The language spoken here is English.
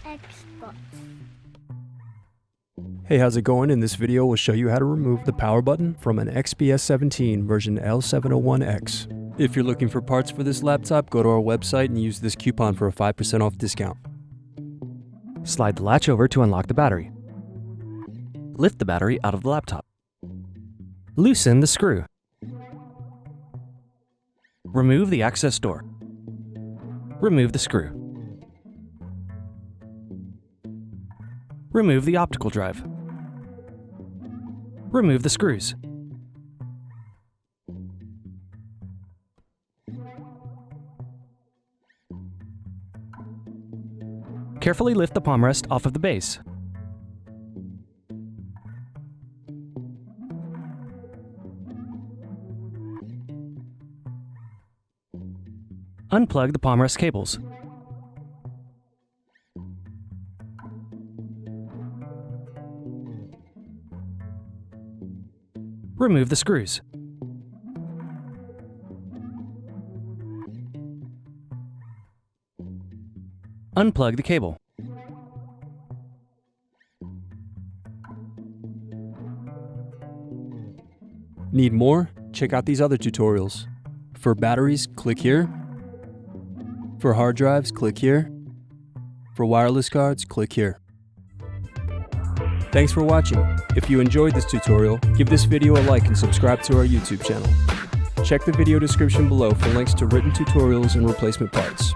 Xbox. Hey, how's it going? In this video, we'll show you how to remove the power button from an XPS 17-L701x. If you're looking for parts for this laptop, go to our website and use this coupon for a 5% off discount. Slide the latch over to unlock the battery. Lift the battery out of the laptop. Loosen the screw. Remove the access door. Remove the screw. Remove the optical drive. Remove the screws. Carefully lift the palm rest off of the base. Unplug the palm rest cables. Remove the screws. Unplug the cable. Need more? Check out these other tutorials. For batteries, click here. For hard drives, click here. For wireless cards, click here. Thanks for watching. If you enjoyed this tutorial, give this video a like and subscribe to our YouTube channel. Check the video description below for links to written tutorials and replacement parts.